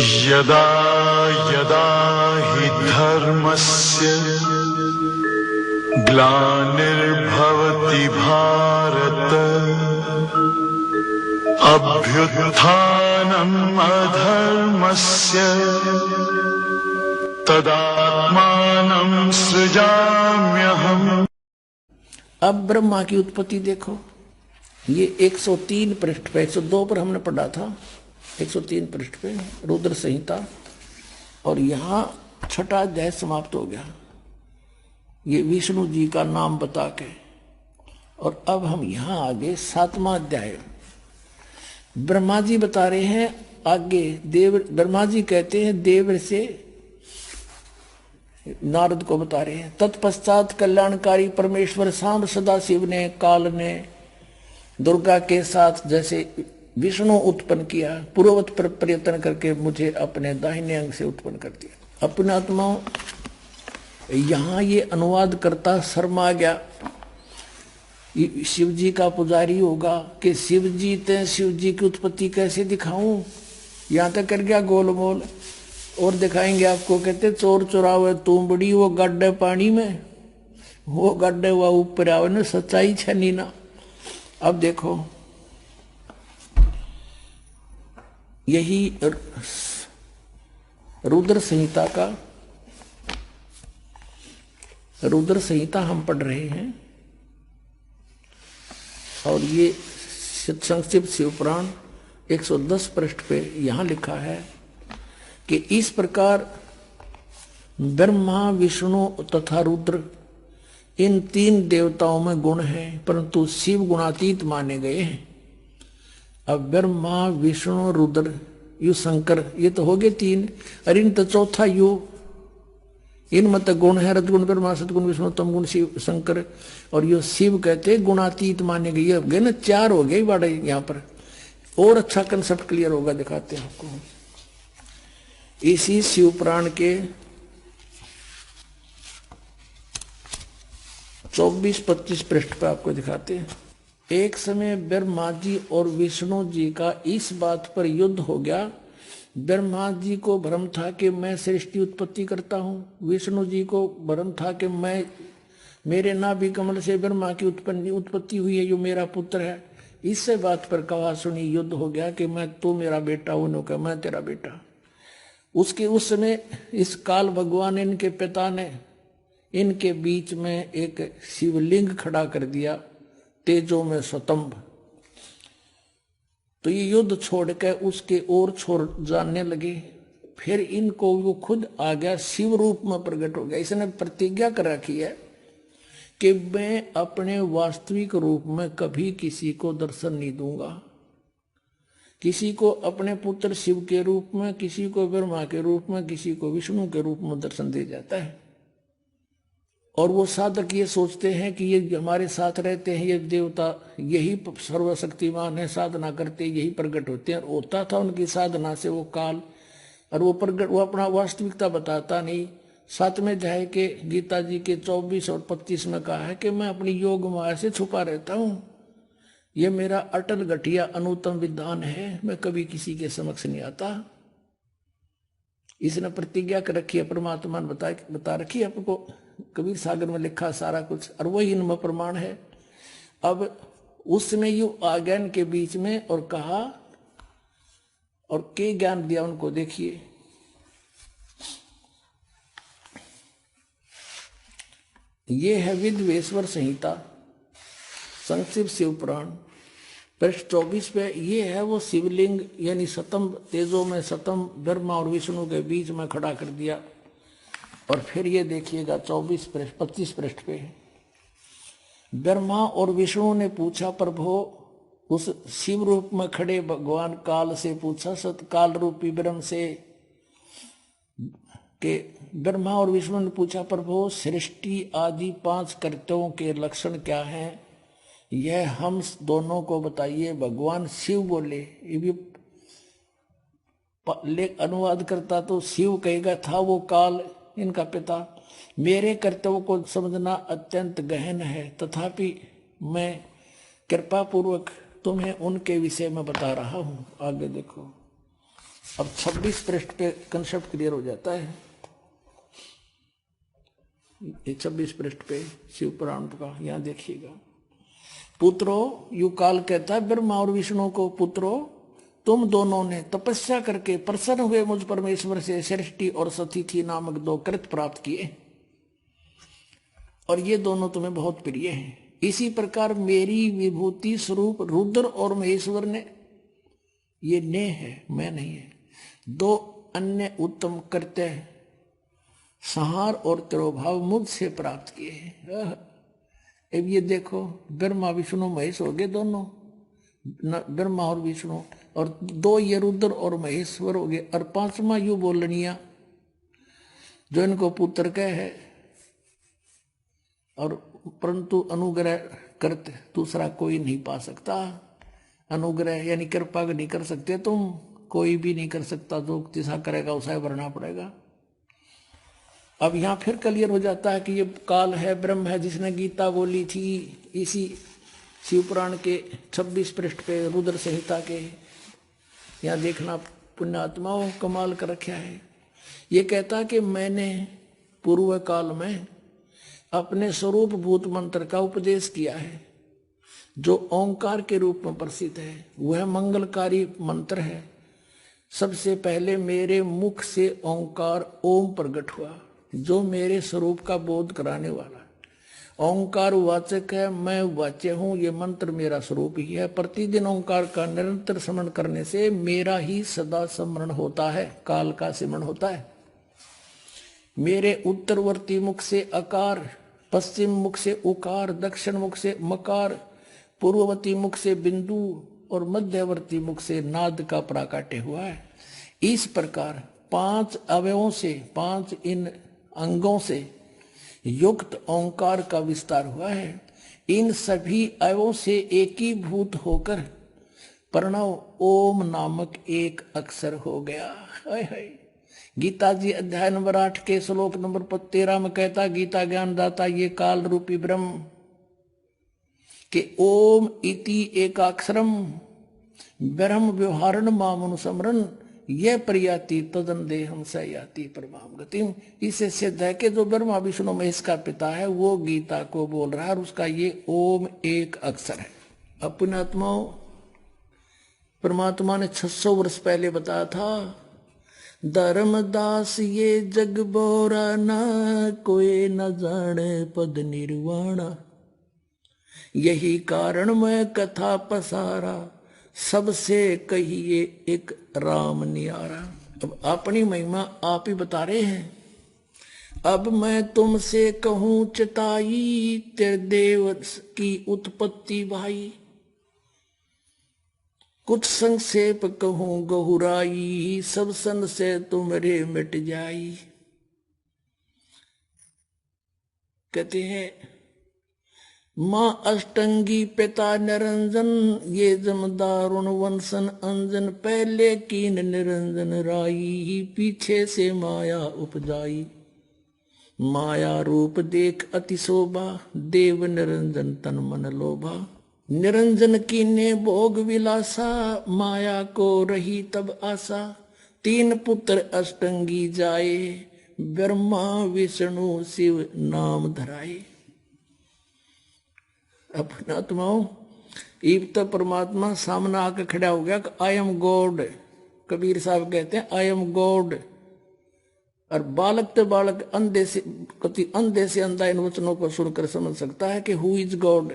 यदा यदा हि धर्मस्य ग्लानिर्भवति भारत अभ्युत्थानम् अधर्मस्य तदात्मानं सृजाम्यहम्। अब ब्रह्मा की उत्पत्ति देखो। ये 103 पृष्ठ पे, 102 पर हमने पढ़ा था, 103 पृष्ठ पे रुद्र संहिता, और यहाँ छठा अध्याय समाप्त हो गया ये विष्णु जी का नाम बता के। और अब हम यहाँ आगे 7वां अध्याय ब्रह्मा जी बता रहे हैं। आगे देव ब्रह्मा जी कहते हैं देव से नारद को बता रहे हैं, तत्पश्चात कल्याणकारी परमेश्वर सांब सदाशिव ने काल ने दुर्गा के साथ जैसे विष्णु उत्पन्न किया, पूर्ववत पर प्रयत्न करके मुझे अपने दाहिने अंग से उत्पन्न कर दिया। अपने आत्मा यहाँ ये अनुवाद करता शर्मा गया। शिव जी का पुजारी होगा कि शिव जी की उत्पत्ति कैसे दिखाऊं, यहाँ तक कर गया गोलमोल। और दिखाएंगे आपको, कहते चोर चुरावे तुमबड़ी वो गड्ढे पानी में, वो गड्ढे हुआ ऊपर आवे न सच्चाई छनी ना। अब देखो यही रुद्र संहिता हम पढ़ रहे हैं। और ये संक्षिप्त शिवपुराण 110 पृष्ठ पे यहाँ लिखा है कि इस प्रकार ब्रह्मा विष्णु तथा रुद्र इन 3 देवताओं में गुण हैं, परंतु शिव गुणातीत माने गए हैं। अब ब्रह्मा विष्णु रुद्र यु शंकर, ये तो हो गए 3, और इन तो चौथा यु इन मत गुण है, रजगुण ब्रह्मा सतगुण विष्णु तमगुण शिव शंकर, और यो शिव कहते गुणातीत माने गए। ये गए ना 4 हो गए बड़े यहाँ पर। और अच्छा कंसेप्ट क्लियर होगा, दिखाते हैं आपको। इसी शिव पुराण के 24-25 पृष्ठ पर आपको दिखाते हैं। एक समय ब्रह्मा जी और विष्णु जी का इस बात पर युद्ध हो गया। ब्रह्मा जी को भ्रम था कि मैं सृष्टि उत्पत्ति करता हूँ, विष्णु जी को भ्रम था कि मेरे नाभि कमल से ब्रह्मा की उत्पत्ति हुई है, जो मेरा पुत्र है। इससे बात पर कहा सुनी युद्ध हो गया कि तू मेरा बेटा, उन्होंने कहा मैं तेरा बेटा। उस समय इस काल भगवान इनके पिता ने इनके बीच में एक शिवलिंग खड़ा कर दिया, तेजों में स्वतंभ। तो ये युद्ध छोड़ के उसके और छोर जानने लगे। फिर इनको वो खुद आ गया, शिव रूप में प्रकट हो गया। इसने प्रतिज्ञा कर रखी है कि मैं अपने वास्तविक रूप में कभी किसी को दर्शन नहीं दूंगा। किसी को अपने पुत्र शिव के रूप में, किसी को ब्रह्मा के रूप में, किसी को विष्णु के रूप में दर्शन दे जाता है। और वो साधक ये सोचते हैं कि ये हमारे साथ रहते हैं, ये देवता यही सर्वशक्तिमान है, साधना करते यही प्रकट होते हैं। और होता था उनकी साधना से वो काल, और वो प्रकट वो अपना वास्तविकता बताता नहीं। 7वें अध्याय के गीता जी के 24 और 25 में कहा है कि मैं अपनी योग माया से छुपा रहता हूँ, ये मेरा अटल गठिया अनुत्तम विधान है, मैं कभी किसी के समक्ष नहीं आता। इसने प्रतिज्ञा कर रखी है, परमात्मा ने बता रखी है आपको, कबीर सागर में लिखा सारा कुछ, और वही इनमें प्रमाण है। अब उसने यू आ गया इनके बीच में और कहा, और के ज्ञान दिया उनको। देखिए ये है विद्वेश्वर संहिता संक्षिप्त शिवपुराण पृष्ठ 24 पे। ये है वो शिवलिंग, यानी सतम तेजों में सतम ब्रह्मा और विष्णु के बीच में खड़ा कर दिया। और फिर ये देखिएगा 25 पृष्ठ पे ब्रह्मा और विष्णु ने पूछा, प्रभु उस शिव रूप में खड़े भगवान काल से पूछा, सतकाल रूपी ब्रह्म से के ब्रह्मा और विष्णु ने पूछा, प्रभु सृष्टि आदि 5 कर्तव्यों के लक्षण क्या हैं, यह हम दोनों को बताइए। भगवान शिव बोले। ये भी अनुवाद करता तो शिव कहेगा था वो काल इनका पिता। मेरे कर्तव्य को समझना अत्यंत गहन है, तथापि मैं कृपा पूर्वक तुम्हें उनके विषय में बता रहा हूं। आगे देखो अब 26 पृष्ठ पे कंसेप्ट क्लियर हो जाता है। ये 26 पृष्ठ पे शिव पुराण का यहां देखिएगा। पुत्रो, यू काल कहता है ब्रह्मा और विष्णु को, पुत्रो तुम दोनों ने तपस्या करके प्रसन्न हुए मुझ परमेश्वर से सृष्टि और सतिथि नामक 2 कृत प्राप्त किए, और ये दोनों तुम्हें बहुत प्रिय हैं। इसी प्रकार मेरी विभूति स्वरूप रुद्र और महेश्वर ने, ये ने है मैं नहीं है, 2 अन्य उत्तम कृत्य संहार और तिरोभाव मुझसे प्राप्त किए हैं। अब ये देखो, ब्रह्मा विष्णु महेश हो गए दोनों, ब्रह्मा और विष्णु, और 2 ये रुद्र और महेश्वर हो गए, और 5वां यू बोलनिया जो इनको पुत्र कह है, और परंतु अनुग्रह करते दूसरा कोई नहीं पा सकता। अनुग्रह यानी कृपा नहीं कर सकते तुम, कोई भी नहीं कर सकता, जो जैसा करेगा उसे भरना पड़ेगा। अब यहाँ फिर क्लियर हो जाता है कि ये काल है, ब्रह्म है, जिसने गीता बोली थी। इसी शिवपुराण के 26 पृष्ठ पे रुद्र संहिता के यहाँ देखना, पुण्यात्माओं कमाल कर रखा है। ये कहता कि मैंने पूर्व काल में अपने स्वरूप भूत मंत्र का उपदेश किया है, जो ओंकार के रूप में प्रसिद्ध है। वह मंगलकारी मंत्र है। सबसे पहले मेरे मुख से ओंकार ओम प्रकट हुआ, जो मेरे स्वरूप का बोध कराने वाला है। ओंकार वाचक है, मैं वाच्य हूँ। ये मंत्र मेरा स्वरूप ही है। प्रतिदिन ओंकार का निरंतर स्मरण करने से मेरा ही सदा स्मरण होता है, काल का स्मरण होता है। मेरे उत्तरवर्ती मुख से अकार, पश्चिम मुख से उकार, दक्षिण मुख से मकार, पूर्ववर्ती मुख से बिंदु और मध्यवर्ती मुख से नाद का प्राकट्य हुआ है। इस प्रकार 5 अवयवों से, 5 इन अंगों से युक्त ओंकार का विस्तार हुआ है। इन सभी अवयवों से एकीभूत होकर प्रणव ओम नामक एक अक्षर हो गया। हाय हाय। गीता जी अध्याय नंबर 8 के श्लोक नंबर 13 में कहता, गीता ज्ञान दाता ये काल रूपी ब्रह्म के ओम इति एकाक्षरम ब्रह्म व्यवहारण मामनुसमरण यह प्रयाति तदन देहम सयाति परमाम गतिम। इससे सिद्ध है कि जो ब्रह्मा विष्णु महेश का पिता है वो गीता को बोल रहा है, और उसका ये ओम एक अक्षर है। अपने आत्माओं, परमात्मा ने 600 वर्ष पहले बताया था, धर्मदास ये जग बोरा ना, कोई न जाने पद निर्वाणा। यही कारण मैं कथा पसारा, सबसे कहिए एक राम नियारा। अब अपनी महिमा आप ही बता रहे हैं। अब मैं तुमसे कहूं चताई, तेरे देव की उत्पत्ति भाई। कुछ संक्षेप कहूं गहुराई, सब सन से तुम्हारे मिट जाई। कहते हैं मां अष्टंगी पिता निरंजन, ये जमदारुण वंशन अंजन। पहले कीन निरंजन राई, पीछे से माया उपजाई। माया रूप देख अति शोभा, देव निरंजन तन मन लोभा। निरंजन कीने भोग विलासा, माया को रही तब आशा। 3 पुत्र अष्टंगी जाए, ब्रह्मा विष्णु शिव नाम धराए। अपने आत्माओं, इब तो परमात्मा सामने आकर खड़ा हो गया, आई एम गॉड। कबीर साहब कहते हैं आई एम गॉड। और बालक तो बालक अंधे से अंधा इन वचनों को सुनकर समझ सकता है कि हु इज गॉड।